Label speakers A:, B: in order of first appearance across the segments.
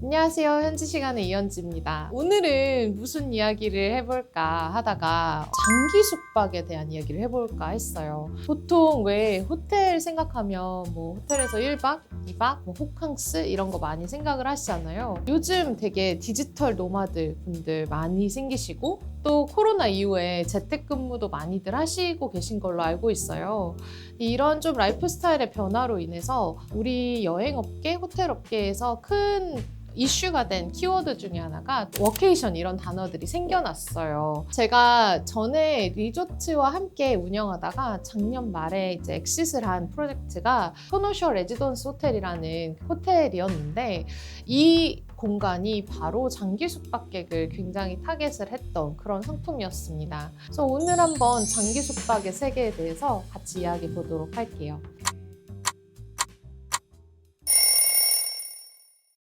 A: 안녕하세요. 현지 시간의 이현지입니다. 오늘은 무슨 이야기를 해볼까 하다가 장기 숙박에 대한 이야기를 해볼까 했어요. 보통 왜 호텔 생각하면 뭐 호텔에서 1박, 2박, 뭐 호캉스 이런 거 많이 생각을 하시잖아요. 요즘 되게 디지털 노마드 분들 많이 생기시고 또 코로나 이후에 재택근무도 많이들 하시고 계신 걸로 알고 있어요. 이런 좀 라이프 스타일의 변화로 인해서 우리 여행업계, 호텔업계에서 큰 이슈가 된 키워드 중에 하나가 워케이션 이런 단어들이 생겨났어요. 제가 전에 리조트와 함께 운영하다가 작년 말에 이제 엑싯을 한 프로젝트가 소노셔 레지던스 호텔이라는 호텔이었는데 이 공간이 바로 장기 숙박객을 굉장히 타겟을 했던 그런 상품이었습니다. 그래서 오늘 한번 장기 숙박의 세계에 대해서 같이 이야기해 보도록 할게요.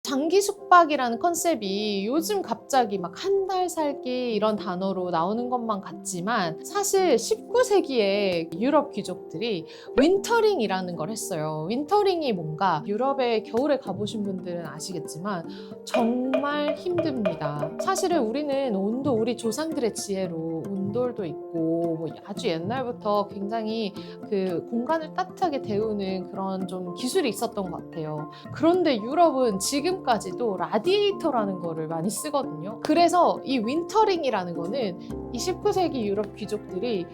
A: 장기 숙박이라는 컨셉이 요즘 갑자기 막 한 달 살기 이런 단어로 나오는 것만 같지만 사실 19세기에 유럽 귀족들이 윈터링이라는 걸 했어요. 윈터링이 뭔가 유럽에 겨울에 가보신 분들은 아시겠지만 정말 힘듭니다. 사실은 우리는 온도, 우리 조상들의 지혜로 온돌도 있고 뭐 아주 옛날부터 굉장히 그 공간을 따뜻하게 데우는 그런 좀 기술이 있었던 것 같아요. 그런데 유럽은 지금까지도 라디에이터라는 거를 많이 쓰거든요. 그래서 이 윈터링이라는 거는 이 19세기 유럽 귀족들이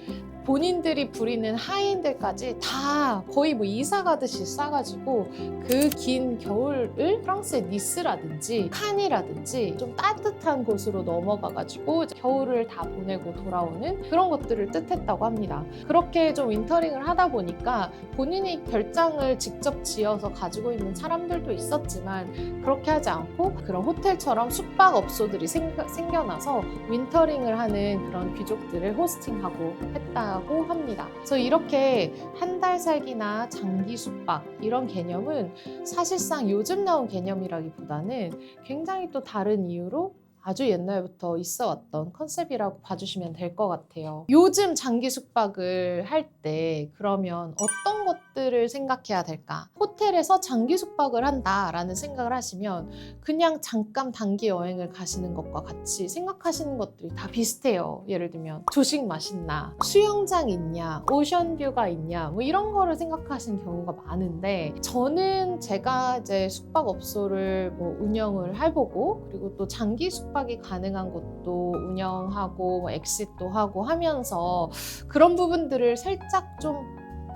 A: 본인들이 부리는 하인들까지 다 거의 뭐 이사 가듯이 싸가지고 그 긴 겨울을 프랑스의 니스라든지 칸이라든지 좀 따뜻한 곳으로 넘어가가지고 겨울을 다 보내고 돌아오는 그런 것들을 뜻했다고 합니다. 그렇게 좀 윈터링을 하다 보니까 본인이 별장을 직접 지어서 가지고 있는 사람들도 있었지만 그렇게 하지 않고 그런 호텔처럼 숙박업소들이 생겨나서 윈터링을 하는 그런 귀족들을 호스팅하고 했다고 합니다. 그래서 이렇게 한 달 살기나 장기 숙박 이런 개념은 사실상 요즘 나온 개념이라기보다는 굉장히 또 다른 이유로 아주 옛날부터 있어 왔던 컨셉이라고 봐주시면 될 것 같아요. 요즘 장기 숙박을 할 때 그러면 어떤 것들을 생각해야 될까? 호텔에서 장기 숙박을 한다라는 생각을 하시면 그냥 잠깐 단기 여행을 가시는 것과 같이 생각하시는 것들이 다 비슷해요. 예를 들면 조식 맛있나? 수영장 있냐? 오션뷰가 있냐? 뭐 이런 거를 생각하시는 경우가 많은데 저는 제가 이제 숙박업소를 뭐 운영을 해보고 그리고 또 장기 숙박이 가능한 곳도 운영하고 뭐 엑싯도 하고 하면서 그런 부분들을 살짝 좀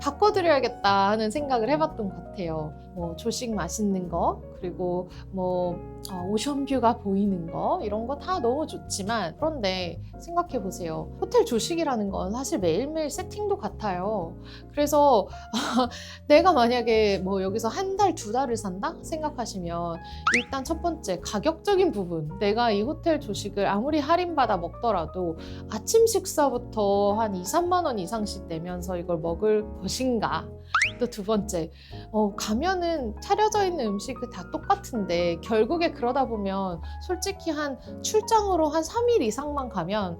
A: 바꿔드려야겠다 하는 생각을 해봤던 것 같아요. 뭐 조식 맛있는 거 그리고 뭐 오션뷰가 보이는 거 이런 거 다 너무 좋지만 그런데 생각해 보세요. 호텔 조식이라는 건 사실 매일매일 세팅도 같아요. 그래서 내가 만약에 뭐 여기서 한 달, 두 달을 산다 생각하시면 일단 첫 번째 가격적인 부분 내가 이 호텔 조식을 아무리 할인받아 먹더라도 아침 식사부터 한 2, 3만 원 이상씩 내면서 이걸 먹을 것인가. 또 두 번째 가면은 차려져 있는 음식이 다 똑같은데 결국에 그러다 보면 솔직히 한 출장으로 한 3일 이상만 가면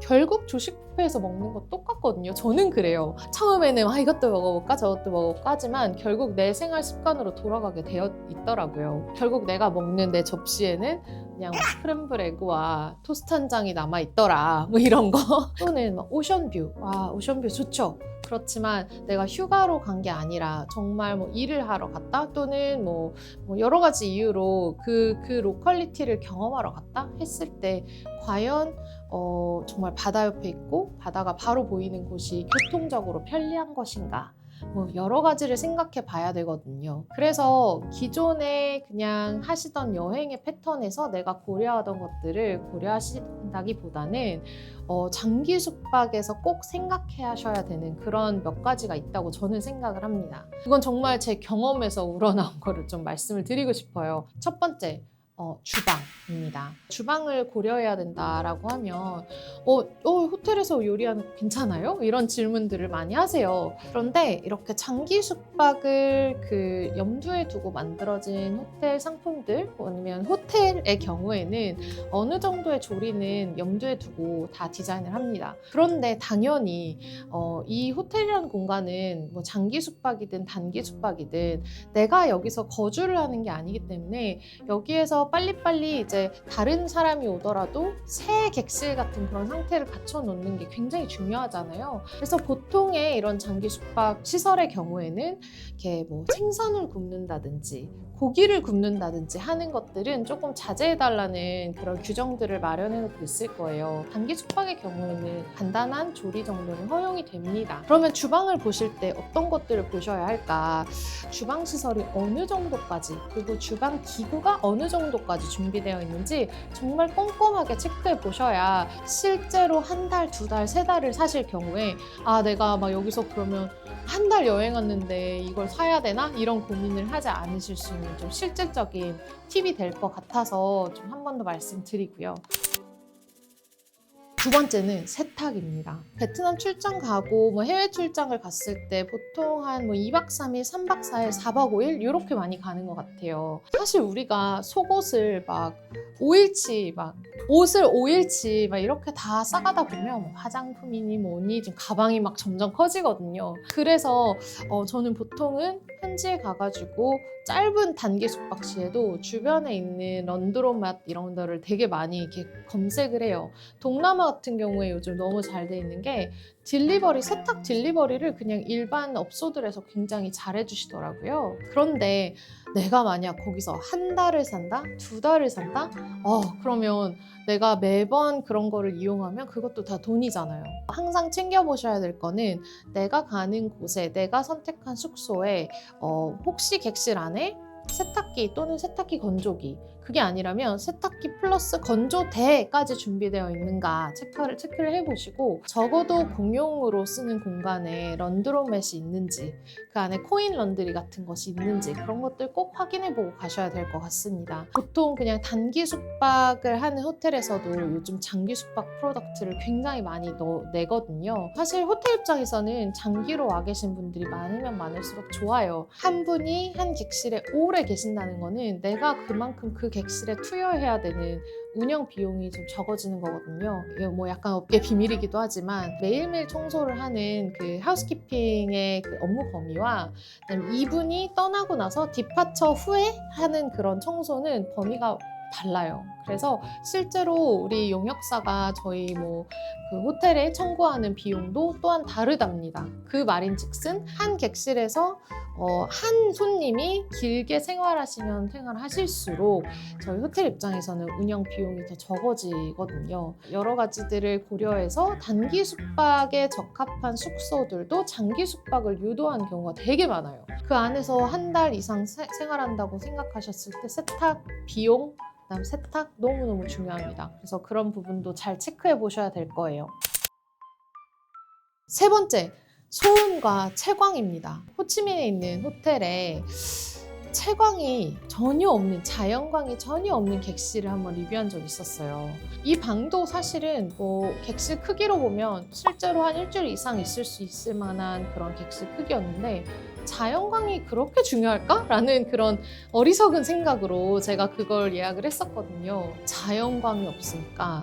A: 결국 조식 뷔페에서 먹는 거 똑같거든요. 저는 그래요. 처음에는 이것도 먹어볼까 저것도 먹어볼까 하지만 결국 내 생활 습관으로 돌아가게 되어 있더라고요. 결국 내가 먹는 내 접시에는 그냥 스크램블 에그와 토스트 한 장이 남아있더라 뭐 이런 거 또는 오션뷰 오션뷰 좋죠. 그렇지만 내가 휴가로 간 게 아니라 정말 뭐 일을 하러 갔다 또는 뭐 여러 가지 이유로 그 로컬리티를 경험하러 갔다 했을 때 과연 정말 바다 옆에 있고 바다가 바로 보이는 곳이 교통적으로 편리한 것인가 뭐 여러 가지를 생각해 봐야 되거든요. 그래서 기존에 그냥 하시던 여행의 패턴에서 내가 고려하던 것들을 고려하신다기보다는 장기 숙박에서 꼭 생각해 하셔야 되는 그런 몇 가지가 있다고 저는 생각을 합니다. 이건 정말 제 경험에서 우러나온 거를 좀 말씀을 드리고 싶어요. 첫 번째, 주방입니다. 주방을 고려해야 된다라고 하면 호텔에서 요리하는 거 괜찮아요? 이런 질문들을 많이 하세요. 그런데 이렇게 장기 숙박을 그 염두에 두고 만들어진 호텔 상품들 아니면 호텔 시설의 경우에는 어느 정도의 조리는 염두에 두고 다 디자인을 합니다. 그런데 당연히 이 호텔이라는 공간은 뭐 장기 숙박이든 단기 숙박이든 내가 여기서 거주를 하는 게 아니기 때문에 여기에서 빨리빨리 이제 다른 사람이 오더라도 새 객실 같은 그런 상태를 갖춰 놓는 게 굉장히 중요하잖아요. 그래서 보통의 이런 장기 숙박 시설의 경우에는 이렇게 뭐 생선을 굽는다든지 고기를 굽는다든지 하는 것들은 조금 자제해달라는 그런 규정들을 마련해 놓고 있을 거예요. 단기 숙박의 경우에는 간단한 조리 정도는 허용이 됩니다. 그러면 주방을 보실 때 어떤 것들을 보셔야 할까? 주방 시설이 어느 정도까지, 그리고 주방 기구가 어느 정도까지 준비되어 있는지 정말 꼼꼼하게 체크해 보셔야 실제로 한 달, 두 달, 세 달을 사실 경우에 내가 막 여기서 그러면 한 달 여행 왔는데 이걸 사야 되나? 이런 고민을 하지 않으실 수 있는 좀 실질적인 팁이 될 것 같아서 좀 한 번 더 말씀드리고요. 두 번째는 세탁입니다. 베트남 출장 가고 뭐 해외 출장을 갔을 때 보통 한 뭐 2박 3일, 3박 4일, 4박 5일 이렇게 많이 가는 것 같아요. 사실 우리가 속옷을 막 5일치 막 옷을 5일치 막 이렇게 다 싸가다 보면 뭐 화장품이니 뭐니 좀 가방이 막 점점 커지거든요. 그래서 저는 보통은 현지에 가가지고 짧은 단기 숙박 시에도 주변에 있는 런드로맛 이런 데를 되게 많이 이렇게 검색을 해요. 동남아 같은 경우에 요즘 너무 잘 돼 있는 게 딜리버리, 세탁 딜리버리를 그냥 일반 업소들에서 굉장히 잘 해주시더라고요. 그런데 내가 만약 거기서 한 달을 산다? 두 달을 산다? 그러면 내가 매번 그런 거를 이용하면 그것도 다 돈이잖아요. 항상 챙겨보셔야 될 거는 내가 가는 곳에, 내가 선택한 숙소에 혹시 객실 안에 세탁기 또는 세탁기 건조기, 그게 아니라면 세탁기 플러스 건조대까지 준비되어 있는가 체크를 해보시고, 적어도 공용으로 쓰는 공간에 런드로맷이 있는지, 그 안에 코인 런드리 같은 것이 있는지 그런 것들 꼭 확인해보고 가셔야 될 것 같습니다. 보통 그냥 단기 숙박을 하는 호텔에서도 요즘 장기 숙박 프로덕트를 굉장히 많이 내거든요. 사실 호텔 입장에서는 장기로 와 계신 분들이 많으면 많을수록 좋아요. 한 분이 한 객실에 오래 계신다는 거는 내가 그만큼 그 객실에 투여해야 되는 운영 비용이 좀 적어지는 거거든요. 이게 뭐 약간 업계 비밀이기도 하지만 매일매일 청소를 하는 그 하우스키핑의 그 업무 범위와 그다음에 이분이 떠나고 나서 디파처 후에 하는 그런 청소는 범위가 달라요. 그래서 실제로 우리 용역사가 저희 그 호텔에 청구하는 비용도 또한 다르답니다. 그 말인즉슨 한 객실에서 한 손님이 길게 생활하실수록 저희 호텔 입장에서는 운영 비용이 더 적어지거든요. 여러 가지들을 고려해서 단기 숙박에 적합한 숙소들도 장기 숙박을 유도하는 경우가 되게 많아요. 그 안에서 한 달 이상 생활한다고 생각하셨을 때 세탁 비용, 그다음 세탁 너무너무 중요합니다. 그래서 그런 부분도 잘 체크해 보셔야 될 거예요. 세 번째, 소음과 채광입니다. 호치민에 있는 호텔에 채광이 전혀 없는, 자연광이 전혀 없는 객실을 한번 리뷰한 적이 있었어요. 이 방도 사실은 객실 크기로 보면 실제로 한 일주일 이상 있을 수 있을 만한 그런 객실 크기였는데 자연광이 그렇게 중요할까? 라는 그런 어리석은 생각으로 제가 그걸 예약을 했었거든요. 자연광이 없으니까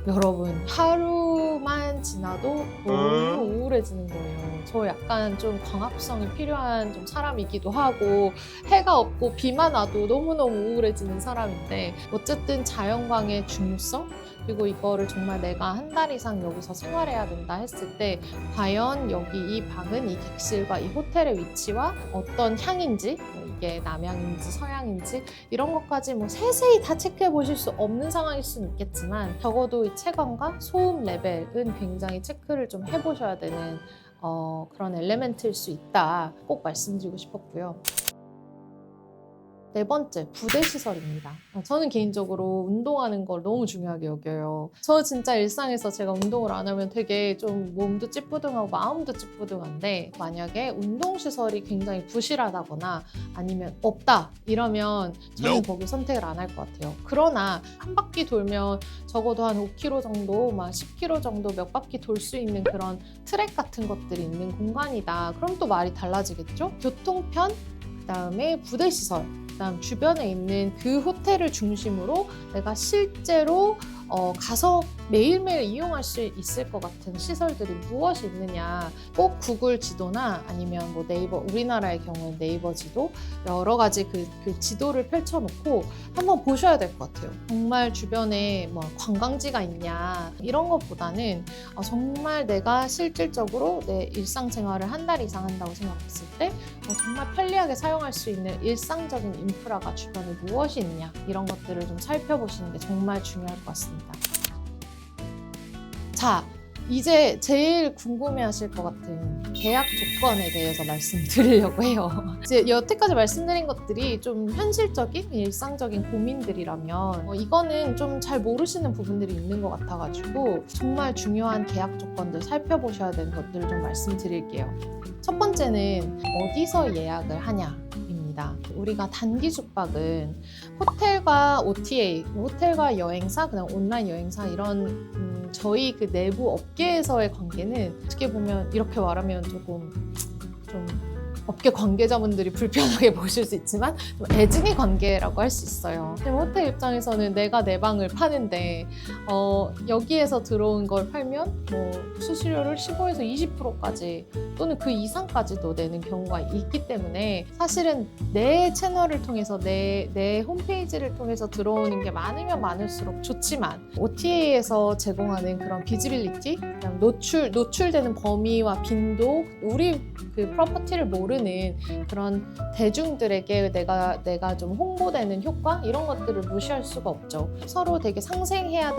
A: 여러분 하루만 지나도 너무 우울해지는 거예요. 저 약간 좀 광합성이 필요한 좀 사람이기도 하고 해가 없고 비만 와도 너무너무 우울해지는 사람인데 어쨌든 자연광의 중요성, 그리고 이거를 정말 내가 한 달 이상 여기서 생활해야 된다 했을 때 과연 여기 이 방은 이 객실과 이 호텔의 위치와 어떤 향인지, 이게 남향인지 서향인지 이런 것까지 세세히 다 체크해 보실 수 없는 상황일 수는 있겠지만 적어도 이 채광과 소음 레벨은 굉장히 체크를 좀 해보셔야 되는 그런 엘레멘트일 수 있다, 꼭 말씀드리고 싶었고요. 네 번째, 부대 시설입니다. 저는 개인적으로 운동하는 걸 너무 중요하게 여겨요. 저 진짜 일상에서 제가 운동을 안 하면 되게 좀 몸도 찌뿌둥하고 마음도 찌뿌둥한데 만약에 운동시설이 굉장히 부실하다거나 아니면 없다 이러면 저는 거기 선택을 안 할 것 같아요. 그러나 한 바퀴 돌면 적어도 한 5km 정도, 10km 정도 몇 바퀴 돌 수 있는 그런 트랙 같은 것들이 있는 공간이다. 그럼 또 말이 달라지겠죠? 교통편, 그다음에 부대 시설, 그다음 주변에 있는 그 호텔을 중심으로 내가 실제로 가서 매일매일 이용할 수 있을 것 같은 시설들이 무엇이 있느냐. 꼭 구글 지도나 아니면 뭐 네이버, 우리나라의 경우는 네이버 지도, 여러 가지 그 지도를 펼쳐놓고 한번 보셔야 될 것 같아요. 정말 주변에 뭐 관광지가 있냐 이런 것보다는 정말 내가 실질적으로 내 일상생활을 한 달 이상 한다고 생각했을 때 정말 편리하게 사용할 수 있는 일상적인 인프라가 주변에 무엇이 있냐 이런 것들을 좀 살펴보시는 게 정말 중요할 것 같습니다. 자, 이제 제일 궁금해하실 것 같은 계약 조건에 대해서 말씀드리려고 해요. 이제 여태까지 말씀드린 것들이 좀 현실적인, 일상적인 고민들이라면 이거는 좀 잘 모르시는 부분들이 있는 것 같아가지고 정말 중요한 계약 조건들 살펴보셔야 되는 것들을 좀 말씀드릴게요. 첫 번째는 어디서 예약을 하냐입니다. 우리가 단기 숙박은 호텔과 OTA, 호텔과 여행사, 그다음 온라인 여행사 이런 저희 그 내부 업계에서의 관계는 어떻게 보면 이렇게 말하면 조금 좀 업계 관계자분들이 불편하게 보실 수 있지만 좀 애증의 관계라고 할 수 있어요. 호텔 입장에서는 내가 내 방을 파는데 여기에서 들어온 걸 팔면 뭐 수수료를 15에서 20%까지 또는 그 이상까지도 내는 경우가 있기 때문에 사실은 내 채널을 통해서 내 홈페이지를 통해서 들어오는 게 많으면 많을수록 좋지만 OTA에서 제공하는 그런 비지빌리티, 노출되는 범위와 빈도, 우리 그 프로퍼티를 모르는 그런 대중들에게 내가 좀 홍보되는 효과 이런 것들을 무시할 수가 없죠. 서로 되게 상생해야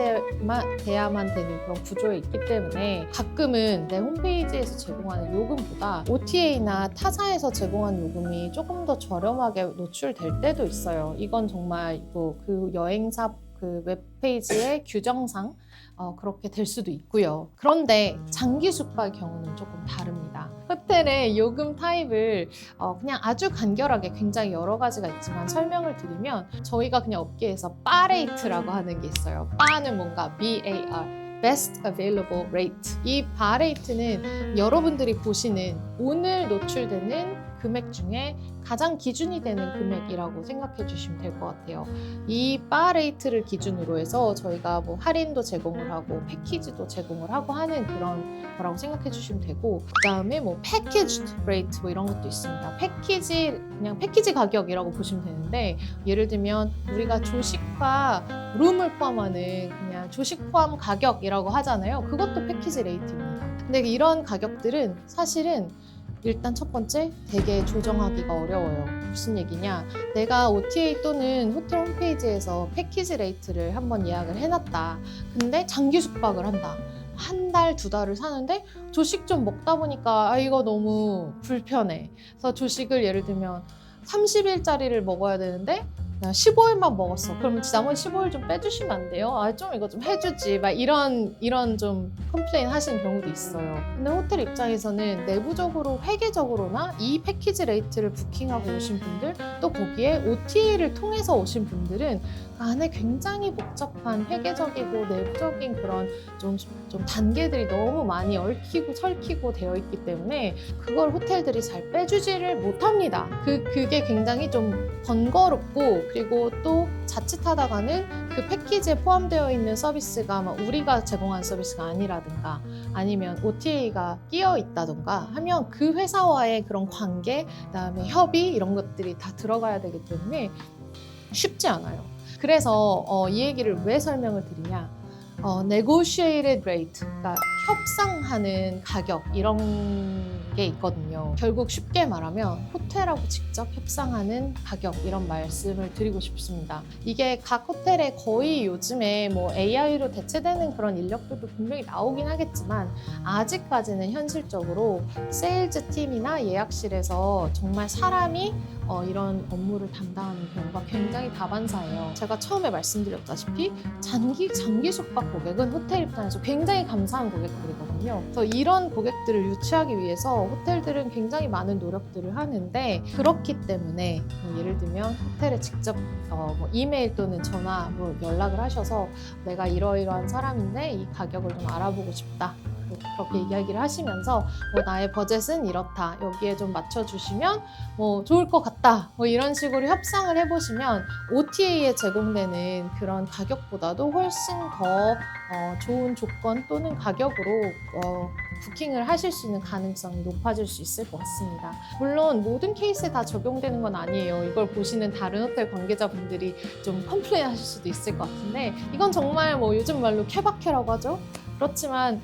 A: 돼야만 되는 그런 구조에 있기 때문에 가끔은 내 홈페이지에서 제공하는 요금보다 OTA나 타사에서 제공하는 요금이 조금 더 저렴하게 노출될 때도 있어요. 이건 정말 그 여행사 그 웹페이지의 규정상 그렇게 될 수도 있고요. 그런데 장기 숙박의 경우는 조금 다릅니다. 호텔의 요금 타입을 그냥 아주 간결하게 굉장히 여러 가지가 있지만 설명을 드리면 저희가 그냥 업계에서 바레이트라고 하는 게 있어요. 바는 뭔가 BAR Best Available Rate. 이 바레이트는 여러분들이 보시는 오늘 노출되는 금액 중에 가장 기준이 되는 금액이라고 생각해 주시면 될 것 같아요. 이 바 레이트를 기준으로 해서 저희가 뭐 할인도 제공을 하고 패키지도 제공을 하고 하는 그런 거라고 생각해 주시면 되고, 그 다음에 뭐 패키지 레이트 뭐 이런 것도 있습니다. 그냥 패키지 가격이라고 보시면 되는데, 예를 들면 우리가 조식과 룸을 포함하는 그냥 조식 포함 가격이라고 하잖아요. 그것도 패키지 레이트입니다. 근데 이런 가격들은 사실은 일단 첫 번째, 되게 조정하기가 어려워요. 무슨 얘기냐? 내가 OTA 또는 호텔 홈페이지에서 패키지 레이트를 한번 예약을 해놨다. 근데 장기 숙박을 한다. 한 달, 두 달을 사는데 조식 좀 먹다 보니까 이거 너무 불편해. 그래서 조식을 예를 들면 30일짜리를 먹어야 되는데 나 15일만 먹었어. 그럼 나머지 15일 좀 빼주시면 안 돼요? 좀 이거 좀 해주지. 막 이런 좀 컴플레인 하시는 경우도 있어요. 근데 호텔 입장에서는 내부적으로 회계적으로나 이 패키지 레이트를 부킹하고 오신 분들, 또 거기에 OTA를 통해서 오신 분들은 안에 굉장히 복잡한 회계적이고 내부적인 그런 좀 단계들이 너무 많이 얽히고 설키고 되어 있기 때문에 그걸 호텔들이 잘 빼주지를 못합니다. 그게 굉장히 좀 번거롭고, 그리고 또 자칫하다가는 그 패키지에 포함되어 있는 서비스가 우리가 제공한 서비스가 아니라든가 아니면 OTA가 끼어 있다든가 하면 그 회사와의 그런 관계, 그다음에 협의 이런 것들이 다 들어가야 되기 때문에 쉽지 않아요. 그래서 이 얘기를 왜 설명을 드리냐? negotiated rate, 그러니까 협상하는 가격 이런 게 있거든요. 결국 쉽게 말하면 호텔하고 직접 협상하는 가격 이런 말씀을 드리고 싶습니다. 이게 각 호텔에 거의 요즘에 뭐 AI로 대체되는 그런 인력들도 분명히 나오긴 하겠지만 아직까지는 현실적으로 세일즈 팀이나 예약실에서 정말 사람이 이런 업무를 담당하는 경우가 굉장히 다반사예요. 제가 처음에 말씀드렸다시피 장기 숙박 고객은 호텔 입장에서 굉장히 감사한 고객들이거든요. 그래서 이런 고객들을 유치하기 위해서 호텔들은 굉장히 많은 노력들을 하는데, 그렇기 때문에 예를 들면 호텔에 직접 뭐 이메일 또는 전화 뭐 연락을 하셔서 내가 이러이러한 사람인데 이 가격을 좀 알아보고 싶다. 그렇게 이야기를 하시면서 뭐 나의 버젯은 이렇다, 여기에 좀 맞춰주시면 뭐 좋을 것 같다, 뭐 이런 식으로 협상을 해보시면 OTA에 제공되는 그런 가격보다도 훨씬 더 좋은 조건 또는 가격으로 부킹을 하실 수 있는 가능성이 높아질 수 있을 것 같습니다. 물론 모든 케이스에 다 적용되는 건 아니에요. 이걸 보시는 다른 호텔 관계자분들이 좀 컴플레인 하실 수도 있을 것 같은데, 이건 정말 뭐 요즘 말로 케바케라고 하죠. 그렇지만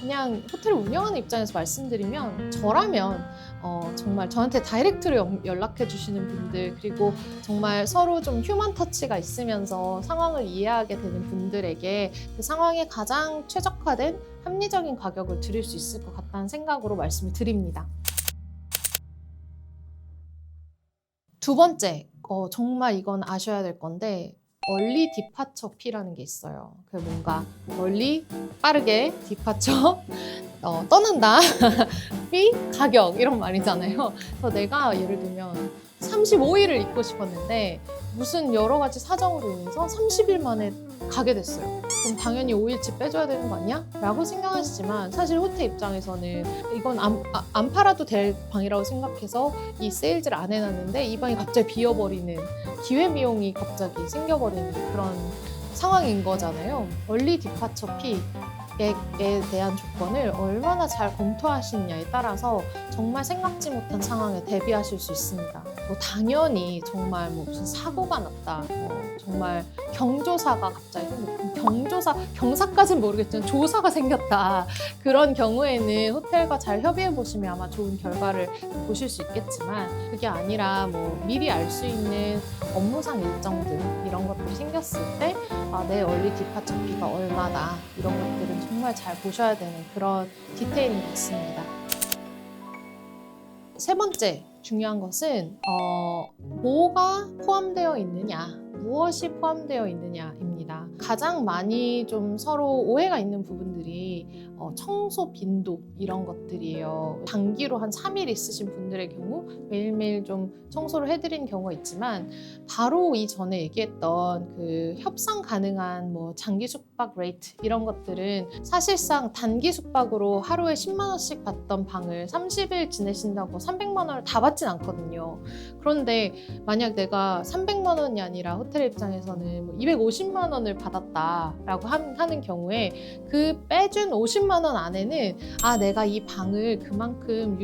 A: 그냥 호텔을 운영하는 입장에서 말씀드리면, 저라면 정말 저한테 다이렉트로 연락해 주시는 분들, 그리고 정말 서로 좀 휴먼 터치가 있으면서 상황을 이해하게 되는 분들에게 그 상황에 가장 최적화된 합리적인 가격을 드릴 수 있을 것 같다는 생각으로 말씀을 드립니다. 두 번째, 정말 이건 아셔야 될 건데, 얼리 디파처 피라는 게 있어요. 그 뭔가 멀리 빠르게 디파처 떠난다 피 가격 이런 말이잖아요. 그래서 내가 예를 들면 35일을 있고 싶었는데 무슨 여러 가지 사정으로 인해서 30일 만에 가게 됐어요. 그럼 당연히 5일치 빼줘야 되는 거 아니야? 라고 생각하시지만, 사실 호텔 입장에서는 이건 안 팔아도 될 방이라고 생각해서 이 세일즈를 안 해놨는데 이 방이 갑자기 비어버리는, 기회비용이 갑자기 생겨버리는 그런 상황인 거잖아요. 얼리 디파처 피에 대한 조건을 얼마나 잘 검토하시느냐에 따라서 정말 생각지 못한 상황에 대비하실 수 있습니다. 뭐 당연히 정말 뭐 무슨 사고가 났다, 정말 경조사가 갑자기 경사까지는 모르겠지만 조사가 생겼다, 그런 경우에는 호텔과 잘 협의해 보시면 아마 좋은 결과를 보실 수 있겠지만, 그게 아니라 뭐 미리 알 수 있는 업무상 일정들 이런 것들이 생겼을 때 내 얼리 디파처 피가 얼마다, 이런 것들은 정말 잘 보셔야 되는 그런 디테일인 것 같습니다. 세 번째 중요한 것은 뭐가 포함되어 있느냐, 무엇이 포함되어 있느냐입니다. 가장 많이 좀 서로 오해가 있는 부분들이 청소 빈도 이런 것들이에요. 단기로 한 3일 있으신 분들의 경우 매일매일 좀 청소를 해드리는 경우가 있지만, 바로 이전에 얘기했던 그 협상 가능한 뭐 장기 숙박 레이트 이런 것들은 사실상 단기 숙박으로 하루에 10만 원씩 받던 방을 30일 지내신다고 300만 원을 다 받진 않거든요. 그런데 만약 내가 300만 원이 아니라 호텔 입장에서는 뭐 250만 원을 받았다라고 하는 경우에 그 빼준 50만 원 안에는 내가 이 방을 그만큼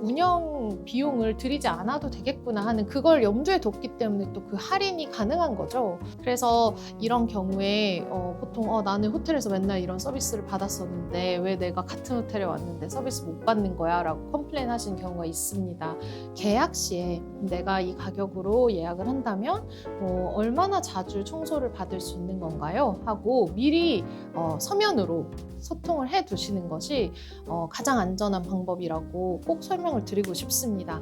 A: 운영 비용을 들이지 않아도 되겠구나 하는 그걸 염두에 뒀기 때문에 또 그 할인이 가능한 거죠. 그래서 이런 경우에 보통 나는 호텔에서 맨날 이런 서비스를 받았었는데 왜 내가 같은 호텔에 왔는데 서비스 못 받는 거야? 라고 컴플레인 하시는 경우가 있습니다. 계약 시에 내가 이 가격으로 예약을 한다면 얼마나 자주 청소를 받을 수 있는 건가요? 하고 미리 서면으로 소통을 해 두시는 것이 가장 안전한 방법이라고 꼭 설명을 드리고 싶습니다.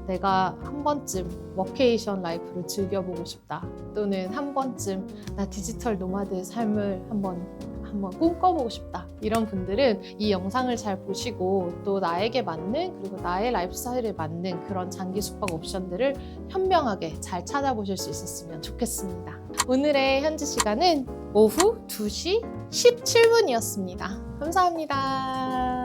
A: 내가 한 번쯤 워케이션 라이프를 즐겨보고 싶다, 또는 한 번쯤 나 디지털 노마드의 삶을 한번 꿈꿔보고 싶다, 이런 분들은 이 영상을 잘 보시고 또 나에게 맞는, 그리고 나의 라이프 스타일에 맞는 그런 장기 숙박 옵션들을 현명하게 잘 찾아보실 수 있었으면 좋겠습니다. 오늘의 현지 시간은 오후 2시 17분이었습니다. 감사합니다.